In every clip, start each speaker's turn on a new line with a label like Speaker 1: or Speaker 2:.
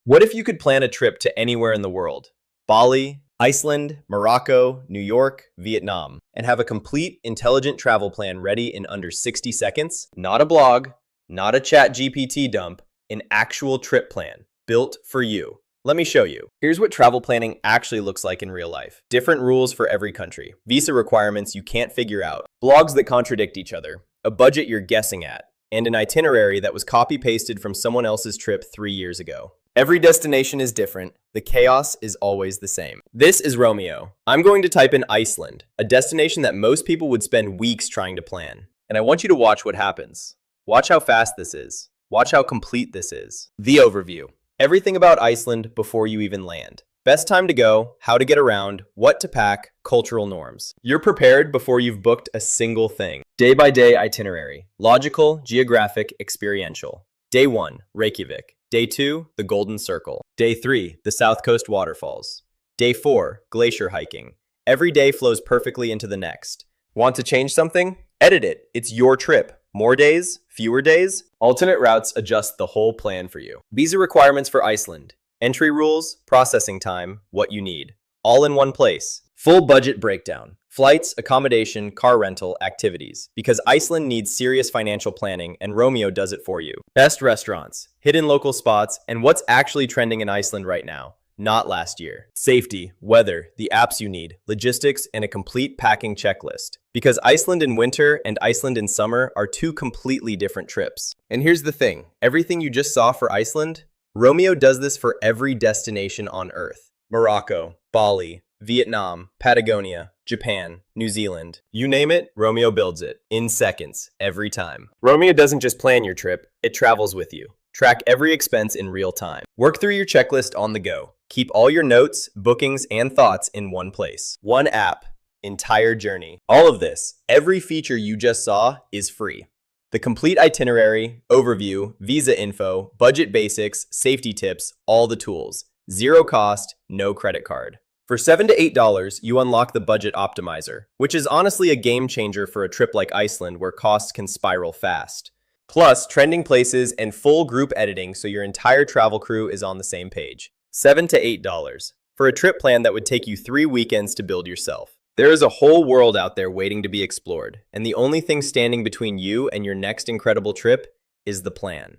Speaker 1: What if you could plan a trip to anywhere in the world? Bali, Iceland, Morocco, New York, Vietnam, and have a complete, intelligent travel plan ready in under 60 seconds? Not a blog, not a chat GPT dump, an actual trip plan built for you. Let me show you. Here's what travel planning actually looks like in real life. Different rules for every country, visa requirements you can't figure out, blogs that contradict each other, a budget you're guessing at, and an itinerary that was copy-pasted from someone else's trip 3 years ago. Every destination is different. The chaos is always the same. This is Roamio. I'm going to type in Iceland, a destination that most people would spend weeks trying to plan. And I want you to watch what happens. Watch how fast this is. Watch how complete this is. The overview. Everything about Iceland before you even land. Best time to go, how to get around, what to pack, cultural norms. You're prepared before you've booked a single thing. Day-by-day itinerary. Logical, geographic, experiential. Day 1, Reykjavik. Day 2, the Golden Circle. Day 3, the South Coast waterfalls. Day 4, glacier hiking. Every day flows perfectly into the next. Want to change something? Edit it. It's your trip. More days? Fewer days? Alternate routes adjust the whole plan for you. Visa requirements for Iceland. Entry rules, processing time, what you need. All in one place. Full budget breakdown. Flights, accommodation, car rental, activities. Because Iceland needs serious financial planning and Roamio does it for you. Best restaurants, hidden local spots, and what's actually trending in Iceland right now, not last year. Safety, weather, the apps you need, logistics, and a complete packing checklist. Because Iceland in winter and Iceland in summer are two completely different trips. And here's the thing, everything you just saw for Iceland, Roamio does this for every destination on Earth. Morocco, Bali, Vietnam, Patagonia, Japan, New Zealand. You name it, Roamio builds it. In seconds, every time. Roamio doesn't just plan your trip, it travels with you. Track every expense in real time. Work through your checklist on the go. Keep all your notes, bookings, and thoughts in one place. One app, entire journey. All of this, every feature you just saw, is free. The complete itinerary, overview, visa info, budget basics, safety tips, all the tools. Zero cost, no credit card. For $7 to $8, you unlock the Budget Optimiser, which is honestly a game changer for a trip like Iceland where costs can spiral fast. Plus, trending places and full group editing so your entire travel crew is on the same page. $7 to $8 for a trip plan that would take you 3 weekends to build yourself. There is a whole world out there waiting to be explored, and the only thing standing between you and your next incredible trip is the plan.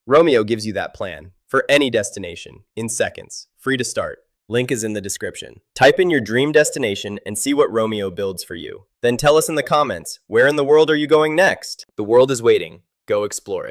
Speaker 1: Roamio gives you that plan for any destination in seconds, free to start. Link is in the description. Type in your dream destination and see what Roamio builds for you. Then tell us in the comments, where in the world are you going next? The world is waiting. Go explore it.